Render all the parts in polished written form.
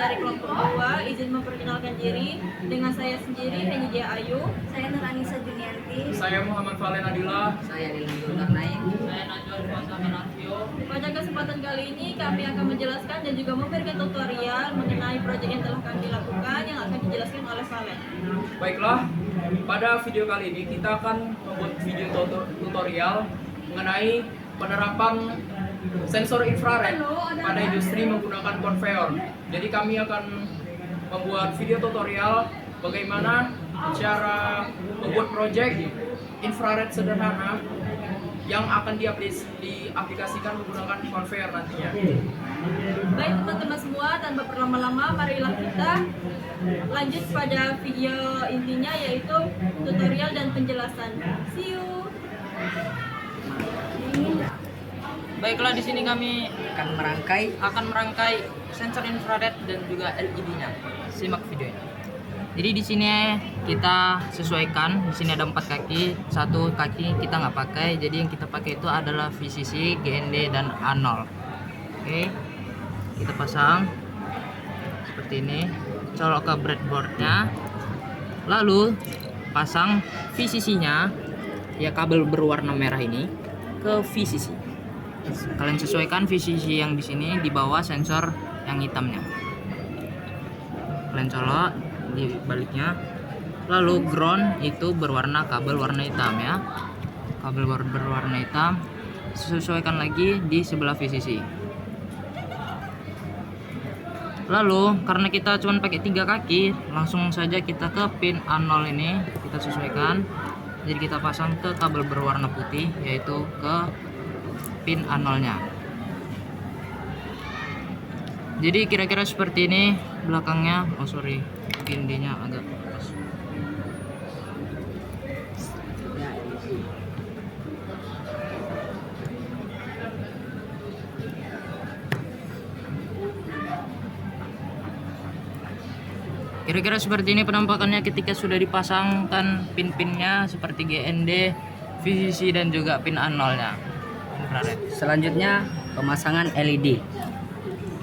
dari kelompok 2 izin memperkenalkan diri dengan saya sendiri Heni Jaya Ayu. Saya Nur Anissa Junianti. Saya Muhammad Valen Adila. Saya Lili Zulkarnain. Saya Najwa Fuasa Manasio. Pada kesempatan kali ini kami akan menjelaskan dan juga memberikan tutorial mengenai proyek yang telah kami lakukan yang akan dijelaskan oleh Valen. Baiklah, pada video kali ini kita akan membuat video tutorial mengenai penerapan sensor infrared pada industri menggunakan konveyor. Jadi kami akan membuat video tutorial bagaimana cara membuat proyek infrared sederhana yang akan diaplikasikan menggunakan konveyor nantinya. Baik teman-teman semua, tanpa berlama-lama marilah kita lanjut pada video intinya yaitu tutorial dan penjelasan. See you. Baiklah, di sini kami Akan merangkai sensor infrared dan juga LED-nya. Simak videonya. Jadi di sini kita sesuaikan. Di sini ada 4 kaki, satu kaki kita nggak pakai. Jadi yang kita pakai itu adalah VCC, GND, dan A0. Oke, kita pasang seperti ini. Colok ke breadboardnya. Lalu pasang VCC-nya, ya kabel berwarna merah ini ke VCC. Kalian sesuaikan VCC yang di sini di bawah sensor yang hitamnya. Kalian colok di baliknya. Lalu ground itu berwarna kabel warna hitam ya. Kabel berwarna hitam. Sesuaikan lagi di sebelah VCC. Lalu karena kita cuma pakai 3 kaki, langsung saja kita ke pin A0 ini kita sesuaikan. Jadi kita pasang ke kabel berwarna putih yaitu ke pin A0 nya. Jadi kira-kira seperti ini belakangnya. Oh sorry, pin D nya agak pas. Kira-kira seperti ini penampakannya ketika sudah dipasangkan pin-pinnya seperti GND, VCC, dan juga pin A0 nya. Selanjutnya pemasangan LED.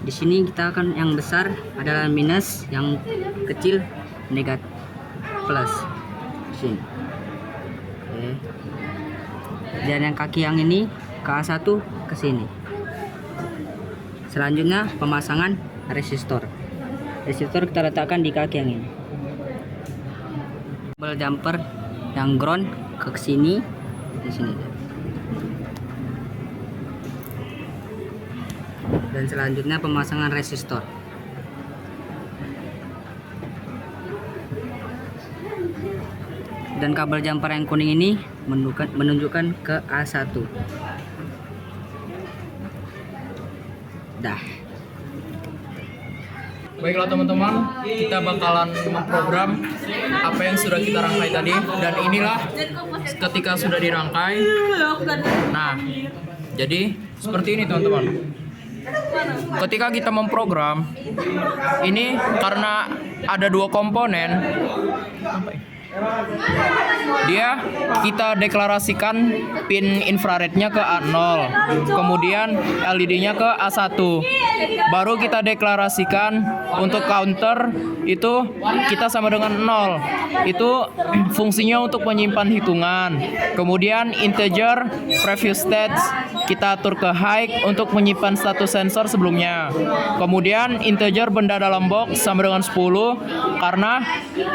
Di sini kita akan yang besar adalah minus, yang kecil negatif plus. Sini. Oke. Dan yang kaki yang ini ke A1 ke sini. Selanjutnya pemasangan resistor. Resistor kita letakkan di kaki yang ini. Kabel jumper yang ground ke sini, di sini. Dan selanjutnya pemasangan resistor. Dan kabel jumper yang kuning ini menunjukkan ke A1. Dah. Baiklah teman-teman, kita bakalan memprogram apa yang sudah kita rangkai tadi. Dan inilah ketika sudah dirangkai. Nah, jadi seperti ini teman-teman. Ketika kita memprogram ini, karena ada 2 komponen, kita deklarasikan pin infrarednya ke A0, kemudian LED-nya ke A1. Baru kita deklarasikan untuk counter itu kita sama dengan 0. Itu fungsinya untuk menyimpan hitungan. Kemudian integer previous stats kita atur ke high untuk menyimpan status sensor sebelumnya. Kemudian integer benda dalam box sama dengan 10 karena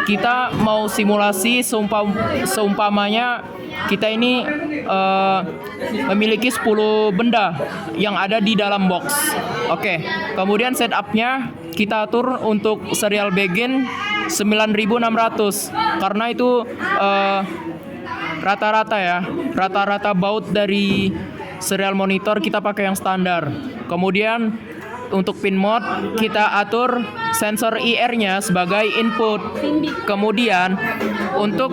kita mau simulasi seumpamanya kita ini memiliki 10 benda yang ada di dalam box. Oke, kemudian setupnya kita atur untuk serial begin 9600 karena itu rata-rata ya, rata-rata baut dari serial monitor kita pakai yang standar. Kemudian untuk pin mode kita atur sensor IR-nya sebagai input. Kemudian untuk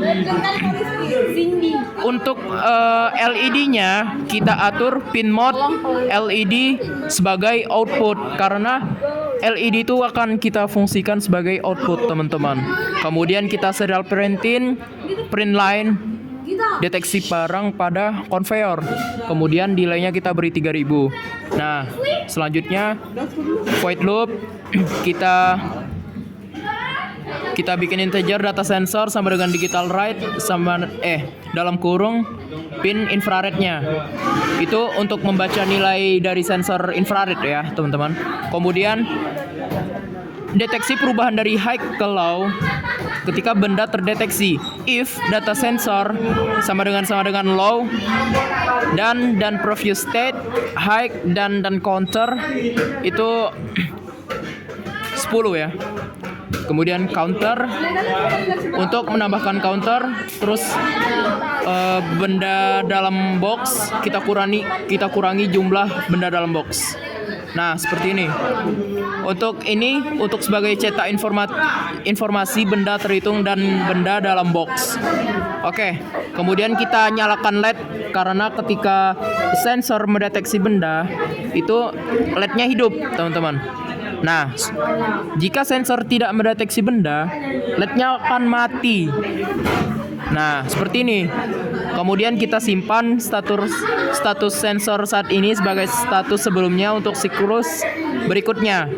LED-nya kita atur pin mode LED sebagai output karena LED itu akan kita fungsikan sebagai output teman-teman. Kemudian kita serial print line deteksi barang pada konveyor. Kemudian delay-nya kita beri 3000. Nah, selanjutnya void loop kita bikin integer data sensor sama dengan digital write sama dalam kurung pin infrarednya. Itu untuk membaca nilai dari sensor infrared ya, teman-teman. Kemudian deteksi perubahan dari high ke low ketika benda terdeteksi. If data sensor sama dengan low dan previous state high dan counter itu 10 ya. Kemudian counter untuk menambahkan counter, terus benda dalam box kita kurangi jumlah benda dalam box. Nah, seperti ini. Untuk sebagai cetak informasi benda terhitung dan benda dalam box. Oke, kemudian kita nyalakan LED karena ketika sensor mendeteksi benda itu LED-nya hidup, teman-teman. Nah, jika sensor tidak mendeteksi benda, LED-nya akan mati. Nah, seperti ini. Kemudian kita simpan status sensor saat ini sebagai status sebelumnya untuk siklus berikutnya.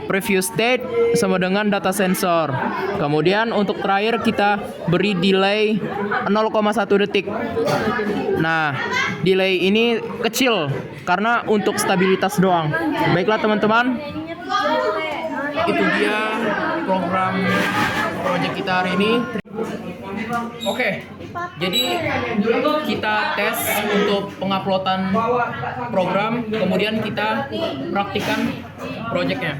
Previous state sama dengan data sensor. Kemudian untuk terakhir kita beri delay 0,1 detik. Nah, delay ini kecil karena untuk stabilitas doang. Baiklah teman-teman, itu dia program project kita hari ini. Oke, jadi kita tes untuk penguploadan program, kemudian kita praktikan projectnya.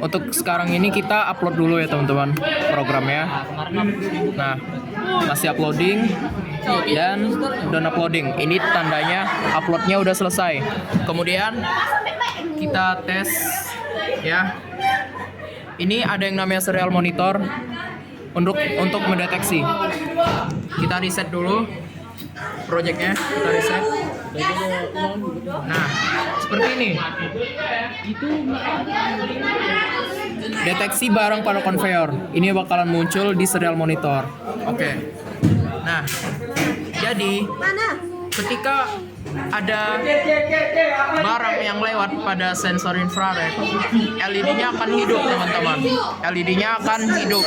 Untuk sekarang ini kita upload dulu ya teman-teman programnya. Nah, masih uploading dan udah uploading. Ini tandanya uploadnya udah selesai. Kemudian kita tes ya. Ini ada yang namanya serial monitor untuk mendeteksi. Kita reset dulu projectnya, kita reset. Nah, seperti ini. Deteksi barang pada konveyor. Ini bakalan muncul di serial monitor. Oke. Nah, jadi ketika ada barang yang lewat pada sensor infrared, LED-nya akan hidup, teman-teman. LED-nya akan hidup.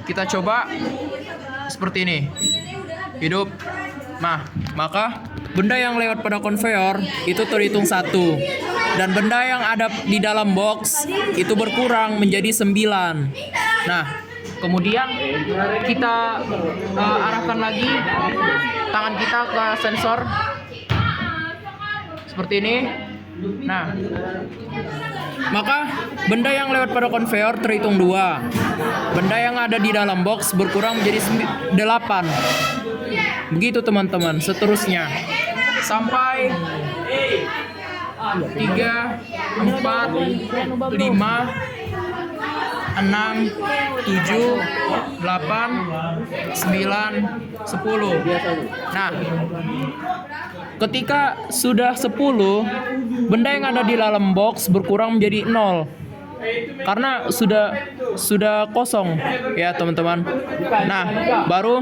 Kita coba seperti ini. Hidup. Nah, maka benda yang lewat pada konveyor itu terhitung 1. Dan benda yang ada di dalam box itu berkurang menjadi 9. Nah, kemudian kita arahkan lagi tangan kita ke sensor seperti ini. Nah, maka benda yang lewat pada konveyor terhitung 2. Benda yang ada di dalam box berkurang menjadi 8. Begitu teman-teman, seterusnya sampai 3, 4, 5, 6, 7, 8, 9, 10. Nah, ketika sudah 10, benda yang ada di dalam box berkurang menjadi 0. Karena sudah kosong ya teman-teman. Nah, baru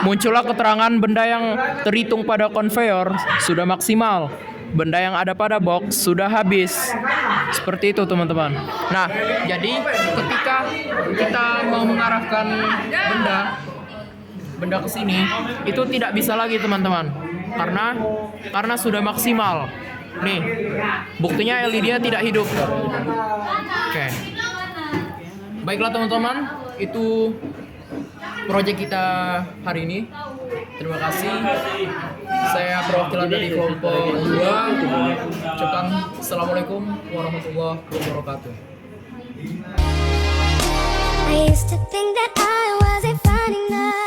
muncullah keterangan benda yang terhitung pada konveyor sudah maksimal. Benda yang ada pada box sudah habis. Seperti itu teman-teman. Nah, jadi ketika kita mau mengarahkan benda ke sini, itu tidak bisa lagi teman-teman. Karena sudah maksimal. Nih, buktinya LED-nya tidak hidup. Oke. Baiklah teman-teman, itu project kita hari ini. Terima kasih. Saya perwakilan dari kelompok 2. Ucapkan Assalamualaikum warahmatullahi wabarakatuh. I used to think that I wasn't fine enough.